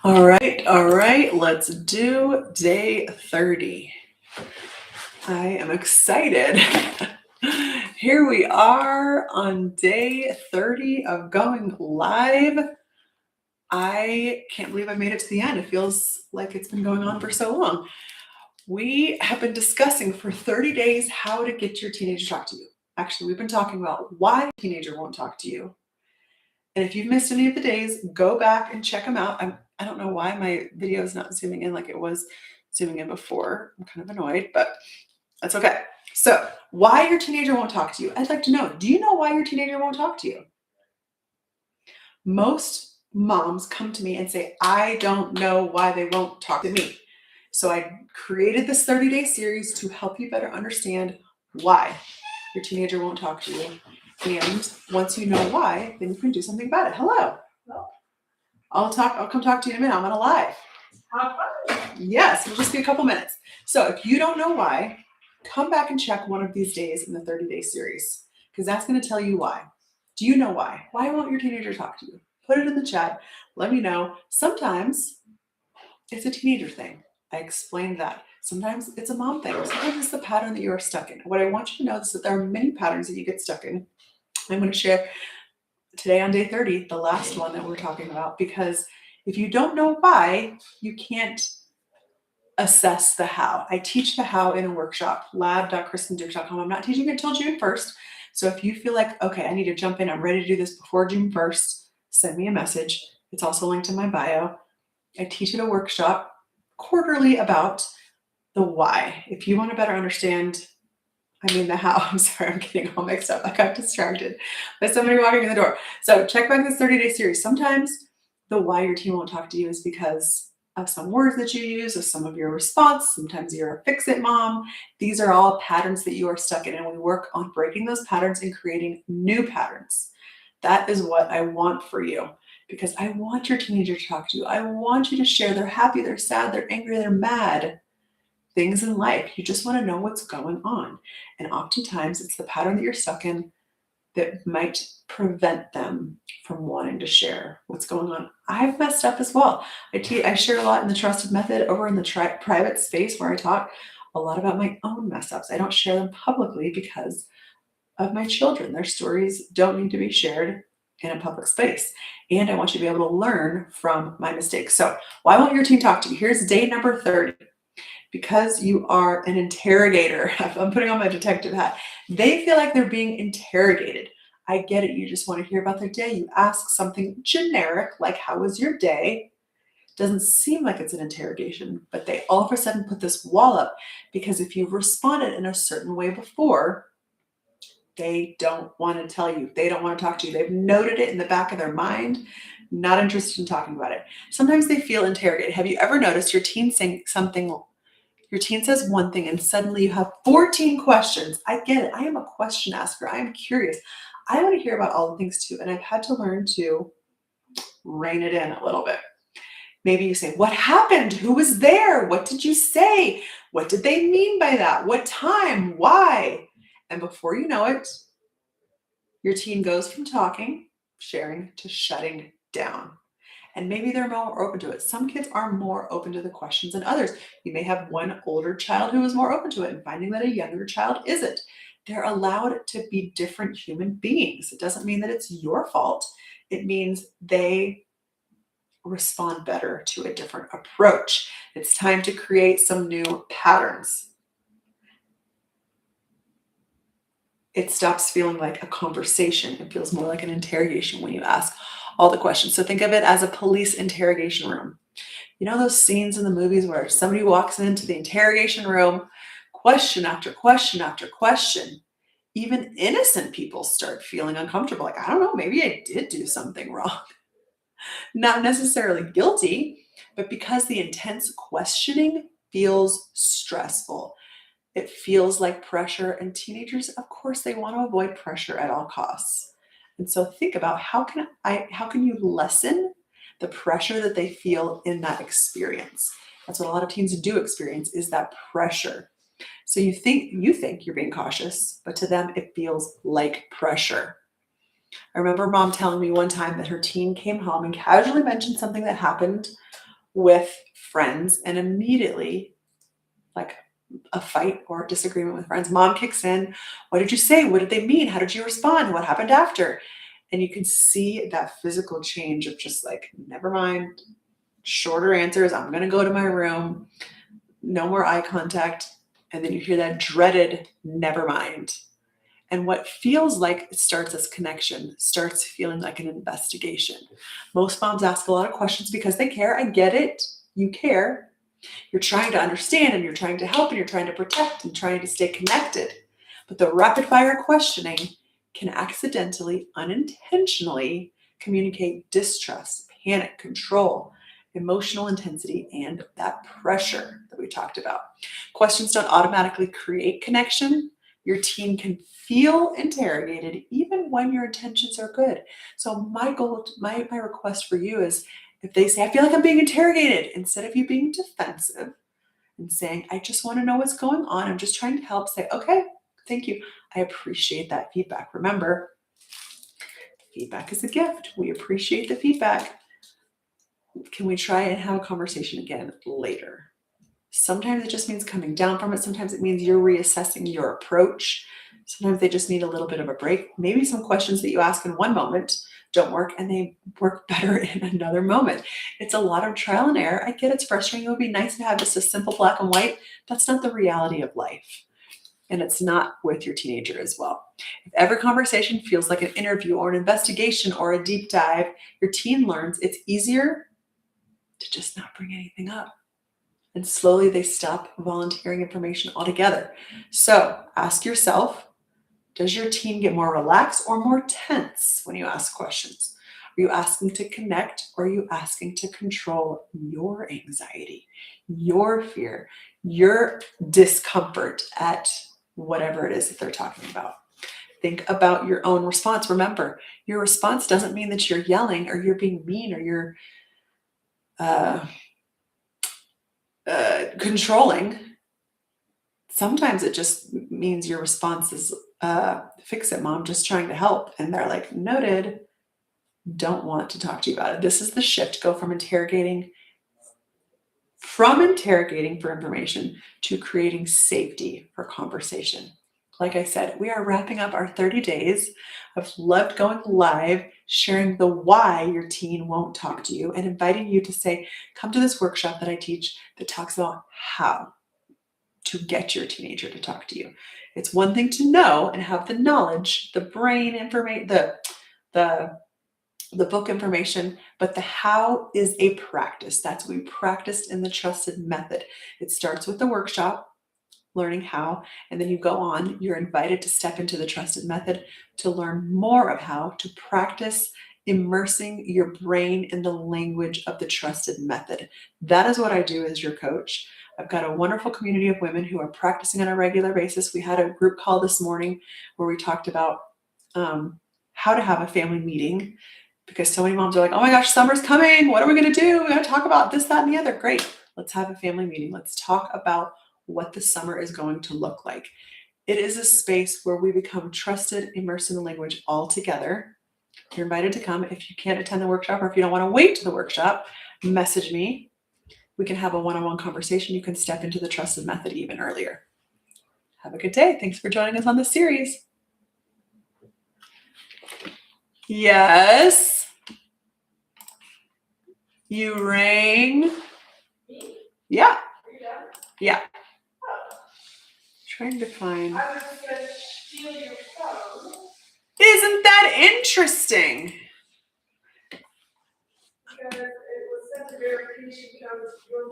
All right, let's do day 30. I am excited. Here we are on day 30 of going live. I can't believe I made it to the end. It feels like it's been going on for so long. We have been discussing for 30 days how to get your teenager to talk to you. Actually, we've been talking about why a teenager won't talk to you. And if you've missed any of the days, go back and check them out. I don't know why my video is not zooming in like it was zooming in before. I'm kind of annoyed, but that's okay. So, why your teenager won't talk to you? I'd like to know. Do you know why your teenager won't talk to you? Most moms come to me and say, I don't know why they won't talk to me. So, I created this 30-day series to help you better understand why your teenager won't talk to you. And once you know why, then you can do something about it. Hello. I'll come talk to you in a minute. I'm on a live. Have fun. Yes, it'll just be a couple minutes. So if you don't know why, come back and check one of these days in the 30-day series, because that's going to tell you why. Do you know why? Why won't your teenager talk to you? Put it in the chat. Let me know. Sometimes it's a teenager thing. I explained that. Sometimes it's a mom thing. Sometimes it's the pattern that you are stuck in. What I want you to know is that there are many patterns that you get stuck in. I'm going to share today on day 30, the last one that we're talking about, because if you don't know why, you can't assess the how. I teach the how in a workshop, lab.kristenduke.com. I'm not teaching it until June 1st. So if you feel like, okay, I need to jump in, I'm ready to do this before June 1st, send me a message. It's also linked in my bio. I teach at a workshop quarterly about the why. If you want to better understand, the how. I'm sorry, I'm getting all mixed up. I got distracted by somebody walking in the door. So check back this 30-day series. Sometimes the why your teen won't talk to you is because of some words that you use, of some of your response. Sometimes you're a fix-it mom. These are all patterns that you are stuck in, and we work on breaking those patterns and creating new patterns. That is what I want for you, because I want your teenager to talk to you. I want you to share. They're happy, they're sad, they're angry, they're mad. Things in life. You just want to know what's going on. And oftentimes it's the pattern that you're stuck in that might prevent them from wanting to share what's going on. I've messed up as well. I share a lot in the Trusted Method over in the private space where I talk a lot about my own mess ups. I don't share them publicly because of my children. Their stories don't need to be shared in a public space. And I want you to be able to learn from my mistakes. So why won't your teen talk to you? Here's day number 30. Because you are an interrogator, I'm putting on my detective hat, they feel like they're being interrogated. I get it. You just want to hear about their day. You ask something generic, like, how was your day? Doesn't seem like it's an interrogation, but they all of a sudden put this wall up because if you've responded in a certain way before, they don't want to tell you. They don't want to talk to you. They've noted it in the back of their mind, not interested in talking about it. Sometimes they feel interrogated. Have you ever noticed your teen saying something? Your teen says one thing and suddenly you have 14 questions. I get it. I am a question asker. I am curious. I want to hear about all the things too. And I've had to learn to rein it in a little bit. Maybe you say, what happened? Who was there? What did you say? What did they mean by that? What time? Why? And before you know it, your teen goes from talking, sharing, to shutting down. And maybe they're more open to it. Some kids are more open to the questions than others. You may have one older child who is more open to it and finding that a younger child isn't. They're allowed to be different human beings. It doesn't mean that it's your fault. It means they respond better to a different approach. It's time to create some new patterns. It stops feeling like a conversation. It feels more like an interrogation when you ask all the questions. So think of it as a police interrogation room. You know those scenes in the movies where somebody walks into the interrogation room, question after question after question. Even innocent people start feeling uncomfortable. Like, I don't know, maybe I did do something wrong. Not necessarily guilty, but because the intense questioning feels stressful. It feels like pressure, and teenagers, of course, they want to avoid pressure at all costs. And so think about how can you lessen the pressure that they feel in that experience? That's what a lot of teens do experience, is that pressure. So you think you're being cautious, but to them it feels like pressure. I remember mom telling me one time that her teen came home and casually mentioned something that happened with friends and immediately, like a fight or a disagreement with friends, mom kicks in. What did you say? What did they mean? How did you respond? What happened after? And you can see that physical change of just like, never mind, shorter answers. I'm going to go to my room. No more eye contact. And then you hear that dreaded never mind. And what feels like it starts as connection starts feeling like an investigation. Most moms ask a lot of questions because they care. I get it. You care. You're trying to understand and you're trying to help and you're trying to protect and trying to stay connected. But the rapid fire questioning can accidentally, unintentionally communicate distrust, panic, control, emotional intensity, and that pressure that we talked about. Questions don't automatically create connection. Your teen can feel interrogated even when your intentions are good. So my goal, my request for you is, if they say, I feel like I'm being interrogated, instead of you being defensive and saying, I just want to know what's going on, I'm just trying to help, say, okay, thank you. I appreciate that feedback. Remember, feedback is a gift. We appreciate the feedback. Can we try and have a conversation again later? Sometimes it just means coming down from it. Sometimes it means you're reassessing your approach. Sometimes they just need a little bit of a break. Maybe some questions that you ask in one moment don't work and they work better in another moment. It's a lot of trial and error. I get it's frustrating. It would be nice to have just a simple black and white. That's not the reality of life. And it's not with your teenager as well. If every conversation feels like an interview or an investigation or a deep dive, your teen learns it's easier to just not bring anything up. And slowly they stop volunteering information altogether. So ask yourself, does your teen get more relaxed or more tense when you ask questions? Are you asking to connect, or are you asking to control your anxiety, your fear, your discomfort at whatever it is that they're talking about? Think about your own response. Remember, your response doesn't mean that you're yelling or you're being mean or you're controlling. Sometimes it just means your response is, fix it, mom, just trying to help. And they're like, noted, don't want to talk to you about it. This is the shift. Go from interrogating for information to creating safety for conversation. Like I said, we are wrapping up our 30 days. I've loved going live, sharing the why your teen won't talk to you, and inviting you to say, come to this workshop that I teach that talks about how to get your teenager to talk to you. It's one thing to know and have the knowledge, the brain information, the book information, but the how is a practice. That's what we practiced in the trusted method. It starts with the workshop, learning how, and then you go on, you're invited to step into the trusted method to learn more of how to practice immersing your brain in the language of the trusted method. That is what I do as your coach. I've got a wonderful community of women who are practicing on a regular basis. We had a group call this morning where we talked about how to have a family meeting, because so many moms are like, oh my gosh, summer's coming. What are we going to do? We're going to talk about this, that, and the other. Great. Let's have a family meeting. Let's talk about what the summer is going to look like. It is a space where we become trusted, immersed in the language all together. You're invited to come. If you can't attend the workshop, or if you don't want to wait to the workshop, message me. We can have a one-on-one conversation. You can step into the trusted method even earlier. Have a good day. Thanks for joining us on this series. Yes. You rang. Yeah. Yeah. Trying to find. I was going to steal your phone. Isn't that interesting? Because it was sent a verification code.